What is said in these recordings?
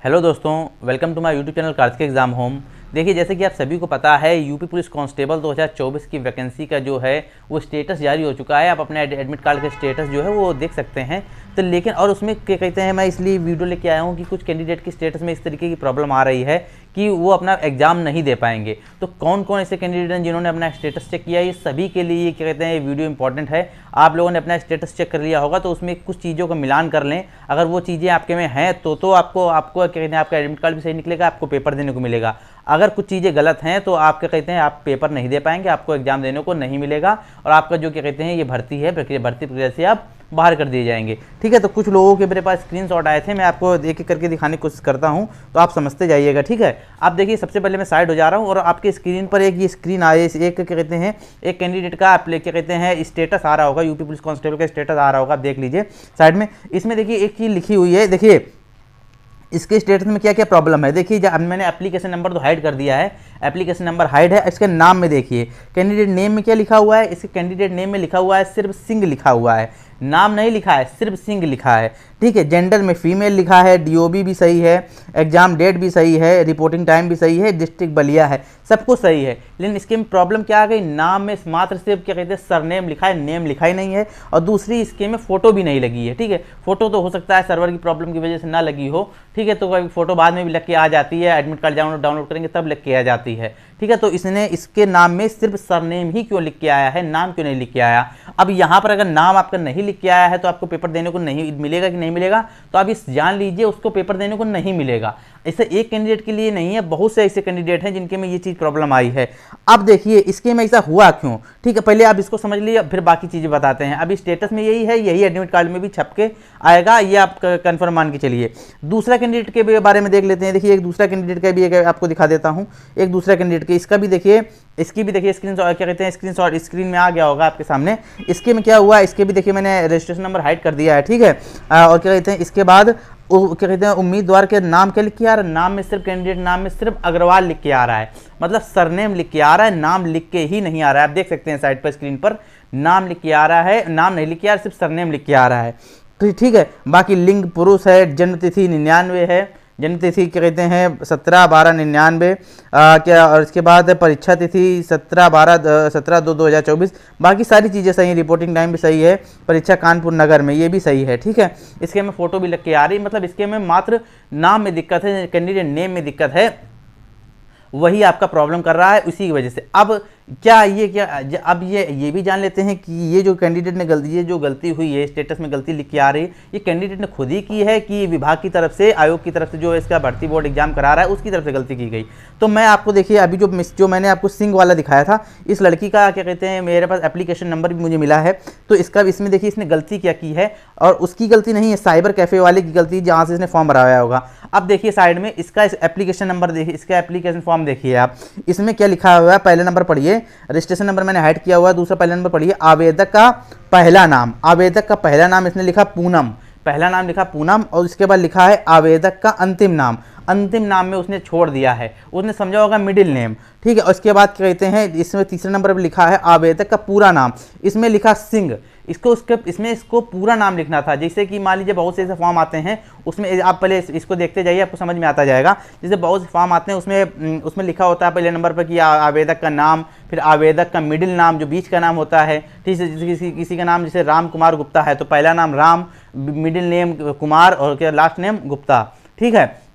Hello दोस्तों, welcome to my YouTube channel Kartik exam home. देखिए, जैसे कि आप सभी को पता है, यूपी पुलिस कांस्टेबल 2024 की वैकेंसी का जो है वो स्टेटस जारी हो चुका है। आप अपने एडमिट कार्ड का स्टेटस जो है वो देख सकते हैं। तो लेकिन और उसमें क्या कहते हैं, मैं इसलिए वीडियो लेके आया हूँ कि कुछ कैंडिडेट की स्टेटस में इस तरीके की प्रॉब्लम आ रही है कि वो अपना एग्जाम नहीं दे पाएंगे। तो कौन कौन ऐसे कैंडिडेट हैं जिन्होंने अपना स्टेटस चेक किया, ये सभी के लिए क्या कहते हैं ये वीडियो इंपॉर्टेंट है। आप लोगों ने अपना स्टेटस चेक कर लिया होगा तो उसमें कुछ चीज़ों का मिलान कर लें। अगर वो चीज़ें आपके में हैं तो आपको क्या कहते हैं आपका एडमिट कार्ड भी सही निकलेगा, आपको पेपर देने को मिलेगा। अगर कुछ चीज़ें गलत हैं तो आप क्या कहते हैं आप पेपर नहीं दे पाएंगे, आपको एग्जाम देने को नहीं मिलेगा और आपका जो क्या कहते हैं ये भर्ती है भर्ती प्रक्रिया से आप बाहर कर दिए जाएंगे। ठीक है, तो कुछ लोगों के मेरे पास स्क्रीनशॉट आए थे, मैं आपको एक एक करके दिखाने की कोशिश करता हूं तो आप समझते जाइएगा। ठीक है, आप देखिए, सबसे पहले मैं साइड हो जा रहा हूं और आपके स्क्रीन पर एक ये स्क्रीन आए, एक क्या कहते हैं एक कैंडिडेट का आप क्या कहते हैं स्टेटस आ रहा होगा, यूपी पुलिस कांस्टेबल का स्टेटस आ रहा होगा, आप देख लीजिए साइड में। इसमें देखिए एक चीज़ लिखी हुई है, देखिए इसके स्टेटस में क्या क्या प्रॉब्लम है। देखिए, जब मैंने एप्लीकेशन नंबर तो हाइड कर दिया है, एप्लीकेशन नंबर हाइड है। इसके नाम में देखिए कैंडिडेट नेम में क्या लिखा हुआ है, इसके कैंडिडेट नेम में लिखा हुआ है सिर्फ सिंह लिखा हुआ है, नाम नहीं लिखा है, सिर्फ सिंह लिखा है। ठीक है, जेंडर में फीमेल लिखा है, डीओबी भी सही है, एग्जाम डेट भी सही है, रिपोर्टिंग टाइम भी सही है, डिस्ट्रिक्ट बलिया है, सब कुछ सही है। लेकिन इसके में प्रॉब्लम क्या आ गई, नाम में मात्र सिर्फ क्या कहते हैं सरनेम लिखा है, नेम लिखा ही नहीं है। और दूसरी इसके में फोटो भी नहीं लगी है। ठीक है, फोटो तो हो सकता है सर्वर की प्रॉब्लम की वजह से ना लगी हो। ठीक है, तो कभी फोटो बाद में भी लग के आ जाती है, एडमिट कार्ड डाउनलोड करेंगे तब लग के आ जाती है। ठीक है, तो इसने इसके नाम में सिर्फ सरनेम ही क्यों लिख के आया है, नाम क्यों नहीं लिख के आया। अब यहाँ पर अगर नाम आपका नहीं लिख के आया है तो आपको पेपर देने को नहीं मिलेगा कि नहीं मिलेगा, तो आप इस जान लीजिए उसको पेपर देने को नहीं मिलेगा। ऐसे एक कैंडिडेट के लिए नहीं है, बहुत से ऐसे कैंडिडेट हैं जिनके में ये चीज़ प्रॉब्लम आई है। अब देखिए इसके में ऐसा हुआ क्यों। ठीक है, पहले आप इसको समझ लीजिए, फिर बाकी चीज़ें बताते हैं। अभी स्टेटस में यही है, यही एडमिट कार्ड में भी छप के आएगा, ये आप कन्फर्म मान के चलिए। दूसरा कैंडिडेट के बारे में देख लेते हैं। देखिए, एक दूसरा कैंडिडेट का भी आपको दिखा देता हूँ। एक दूसरा कैंडिडेट के इसका भी देखिए, इसकी भी देखिए स्क्रीन क्या कहते हैं स्क्रीनशॉट स्क्रीन में आ गया होगा आपके सामने। इसके में क्या हुआ, इसके भी देखिए मैंने रजिस्ट्रेशन नंबर हाइड कर दिया है। ठीक है, और क्या कहते हैं इसके बाद क्या कहते हैं उम्मीदवार के नाम क्या लिख के आ रहा है, नाम में सिर्फ कैंडिडेट नाम में सिर्फ अग्रवाल लिख के आ रहा है, मतलब सरनेम लिख के आ रहा है, नाम लिख के ही नहीं आ रहा है। आप देख सकते हैं साइड पर स्क्रीन पर नाम लिख के आ रहा है, नाम नहीं लिख के आ रहा है, सिर्फ सरनेम लिख के आ रहा है। तो ठीक है, बाकी लिंग पुरुष है, जन्म तिथि 99 है, जन्म तिथि क्या कहते हैं 17/12/99 क्या, और इसके बाद परीक्षा तिथि 17/2/2024। बाकी सारी चीज़ें सही हैं, रिपोर्टिंग टाइम भी सही है, परीक्षा कानपुर नगर में, ये भी सही है। ठीक है, इसके में फोटो भी लग के आ रही, मतलब इसके में मात्र नाम में दिक्कत है, कैंडिडेट नेम में दिक्कत है, वही आपका प्रॉब्लम कर रहा है उसी की वजह से। अब अब ये भी जान लेते हैं कि ये जो कैंडिडेट ने ये जो गलती हुई है, स्टेटस में गलती लिख के आ रही है, ये कैंडिडेट ने खुद ही की है कि विभाग की तरफ से, आयोग की तरफ से जो इसका भर्ती बोर्ड एग्जाम करा रहा है उसकी तरफ से गलती की गई। तो मैं आपको देखिए अभी जो मैंने आपको सिंह वाला दिखाया था, इस लड़की का क्या कहते हैं मेरे पास एप्लीकेशन नंबर भी मुझे मिला है। तो इसमें देखिए इसने गलती क्या की है, और उसकी गलती नहीं है, साइबर कैफे वाले की गलती, जहाँ से इसने फॉर्म भराया होगा। अब देखिए साइड में इसका एप्लीकेशन नंबर देखिए, इसका एप्लीकेशन फॉर्म देखिए आप, इसमें क्या लिखा हुआ है, पहले नंबर पढ़िए, रजिस्ट्रेशन नंबर मैंने हाइड किया हुआ है, दूसरा पहला नंबर पढ़िए, आवेदक का पहला नाम, आवेदक का पहला नाम इसने लिखा पूनम, पहला नाम लिखा पूनम, और उसके बाद लिखा है आवेदक का अंतिम नाम, अंतिम नाम में उसने छोड़ दिया है, उसने समझा होगा मिडिल नेम। ठीक है, और इसके बाद क्या कहते हैं इसमें तीसरे नंबर पर लिखा है आवेदक का पूरा नाम, इसमें लिखा सिंह, इसको पूरा नाम लिखना था। जैसे कि मान लीजिए बहुत से ऐसे फॉर्म आते हैं, उसमें आप पहले इसको देखते जाइए, आपको समझ में आता जाएगा। जैसे बहुत से फॉर्म आते हैं उसमें लिखा होता है पहले नंबर पर कि आवेदक का नाम, फिर आवेदक का मिडिल नाम जो बीच का नाम होता है। ठीक है, किसी का नाम जैसे राम कुमार गुप्ता है तो पहला नाम राम, मिडिल नेम कुमार और क्या लास्ट नेम गुप्ता। ठीक है,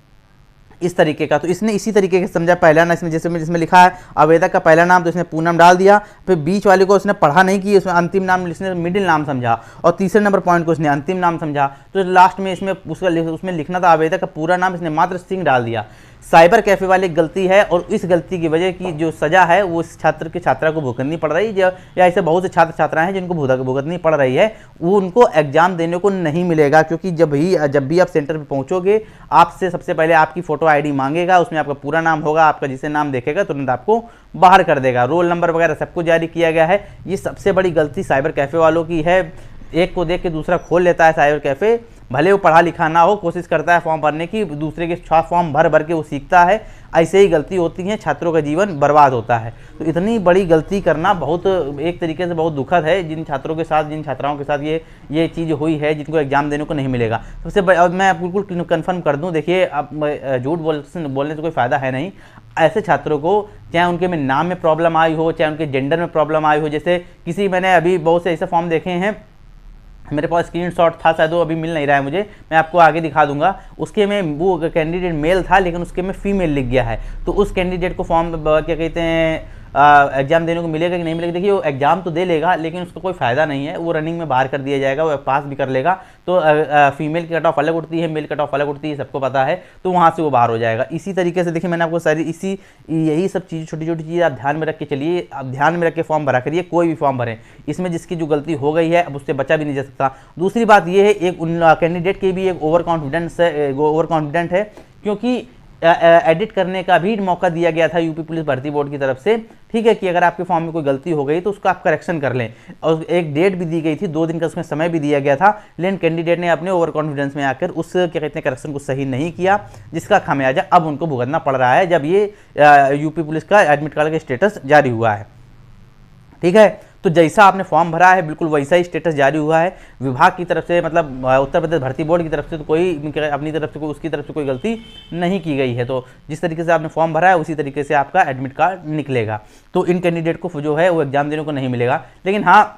इस तरीके का। तो इसने इसी तरीके से समझा, पहला नाम इसमें जिसमें लिखा है आवेदक का पहला नाम तो इसने पूनम डाल दिया, फिर बीच वाले को उसने पढ़ा नहीं कि उसमें अंतिम नाम इसने मिडिल नाम समझा, और तीसरे नंबर पॉइंट को इसने अंतिम नाम समझा। तो लास्ट में उसमें लिखना था आवेदक का पूरा नाम, इसने मात्र सिंह डाल दिया। साइबर कैफे वाले की गलती है, और इस गलती की वजह की जो सज़ा है वो इस छात्रा को भुगतनी पड़ रही है, या ऐसे बहुत से छात्र छात्राएं हैं जिनको भुगतनी पड़ रही है, वो उनको एग्जाम देने को नहीं मिलेगा। क्योंकि जब भी आप सेंटर पे पहुंचोगे, आपसे सबसे पहले आपकी फ़ोटो आईडी मांगेगा, उसमें आपका पूरा नाम होगा, आपका जिसे नाम देखेगा तुरंत आपको बाहर कर देगा, रोल नंबर वगैरह सब कुछ जारी किया गया है। ये सबसे बड़ी गलती साइबर कैफ़े वालों की है, एक को देख के दूसरा खोल लेता है साइबर कैफ़े, भले वो पढ़ा लिखा ना हो, कोशिश करता है फॉर्म भरने की, दूसरे के फॉर्म भर भर के वो सीखता है, ऐसे ही गलती होती है, छात्रों का जीवन बर्बाद होता है। तो इतनी बड़ी गलती करना बहुत एक तरीके से बहुत दुखद है जिन छात्रों के साथ, जिन छात्राओं के साथ ये चीज़ हुई है, जिनको एग्जाम देने को नहीं मिलेगा। सबसे मैं बिल्कुल कन्फर्म कर दूं, देखिए अब झूठ बोलने से कोई फ़ायदा है नहीं। ऐसे छात्रों को, चाहे उनके में नाम में प्रॉब्लम आई हो, चाहे उनके जेंडर में प्रॉब्लम आई हो, जैसे किसी, मैंने अभी बहुत से ऐसे फॉर्म देखे हैं, मेरे पास स्क्रीनशॉट था, शायद वो अभी मिल नहीं रहा है मुझे, मैं आपको आगे दिखा दूंगा। उसके में वो कैंडिडेट मेल था लेकिन उसके में फीमेल लिख गया है, तो उस कैंडिडेट को फॉर्म क्या कहते हैं एग्जाम देने को मिलेगा कि नहीं मिलेगा? देखिए वो एग्जाम तो दे लेगा लेकिन उसका कोई फ़ायदा नहीं है, वो रनिंग में बाहर कर दिया जाएगा, वो पास भी कर लेगा तो फीमेल की कट ऑफ अलग उठती है, मेल कट ऑफ अलग उठती है, सबको पता है, तो वहाँ से वो बाहर हो जाएगा। इसी तरीके से देखिए मैंने आपको सारी यही सब चीज़, छोटी छोटी चीज़ आप ध्यान में रख के चलिए, आप ध्यान में रख के फॉर्म भरा करिए, कोई भी फॉर्म भरें। इसमें जिसकी जो गलती हो गई है अब उससे बचा भी नहीं जा सकता। दूसरी बात ये है, एक उन कैंडिडेट के भी एक ओवर कॉन्फिडेंट है, क्योंकि एडिट करने का भी मौका दिया गया था यूपी पुलिस भर्ती बोर्ड की तरफ से, ठीक है, कि अगर आपके फॉर्म में कोई गलती हो गई तो उसका आप करेक्शन कर लें, और एक डेट भी दी गई थी, 2 दिन का उसमें समय भी दिया गया था, लेकिन कैंडिडेट ने अपने ओवर कॉन्फिडेंस में आकर उस क्या कहते हैं करेक्शन को सही नहीं किया, जिसका खामियाजा अब उनको भुगतना पड़ रहा है जब ये यूपी पुलिस का एडमिट कार्ड का स्टेटस जारी हुआ है। ठीक है, तो जैसा आपने फॉर्म भरा है बिल्कुल वैसा ही स्टेटस जारी हुआ है विभाग की तरफ से, मतलब उत्तर प्रदेश भर्ती बोर्ड की तरफ से, तो कोई अपनी तरफ से कोई उसकी तरफ से कोई गलती नहीं की गई है। तो जिस तरीके से आपने फॉर्म भरा है उसी तरीके से आपका एडमिट कार्ड निकलेगा। तो इन कैंडिडेट को जो है वो एग्जाम देने को नहीं मिलेगा, लेकिन हाँ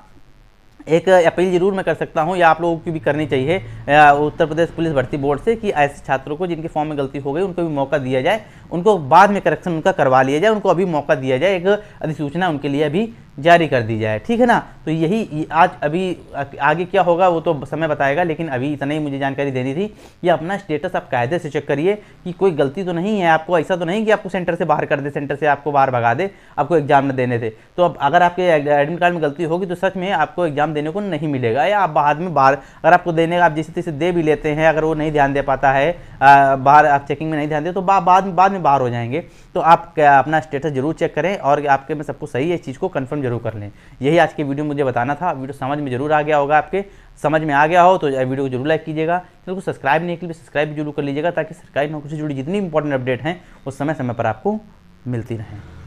एक अपील जरूर मैं कर सकता हूं, या आप लोगों की भी करनी चाहिए उत्तर प्रदेश पुलिस भर्ती बोर्ड से, कि ऐसे छात्रों को जिनके फॉर्म में गलती हो गई उनको भी मौका दिया जाए, उनको बाद में करेक्शन उनका करवा लिया जाए, उनको अभी मौका दिया जाए, एक अधिसूचना उनके लिए अभी जारी कर दी जाए, ठीक है ना। तो यही आज अभी आगे क्या होगा वो तो समय बताएगा, लेकिन अभी इतना ही मुझे जानकारी देनी थी कि अपना स्टेटस आप कायदे से चेक करिए कि कोई गलती तो नहीं है आपको, ऐसा तो नहीं कि आपको सेंटर से बाहर कर दे, सेंटर से आपको बाहर भगा दे, आपको एग्जाम न देने थे। तो अब अगर आपके एडमिट कार्ड में गलती होगी तो सच में आपको एग्जाम देने को नहीं मिलेगा, या आप बाद में बाहर अगर आपको देने का आप जैसे तैसे दे भी लेते हैं, अगर वो नहीं ध्यान दे पाता है, बाहर आप चेकिंग में नहीं ध्यान दे तो बाद में बाहर हो जाएंगे। तो आप अपना स्टेटस जरूर चेक करें और आपके में सब कुछ सही है, इस चीज़ को कंफर्म जरूर कर लें। यही आज की वीडियो मुझे बताना था। वीडियो समझ में जरूर आ गया होगा, आपके समझ में आ गया हो तो वीडियो को जरूर लाइक कीजिएगा, चैनल को सब्सक्राइब नहीं किया सब्सक्राइब भी जरूर कर लीजिएगा, ताकि सरकारी नौकरी से जुड़ी जितनी इंपॉर्टेंट अपडेट हैं वो समय समय पर आपको मिलती रहें।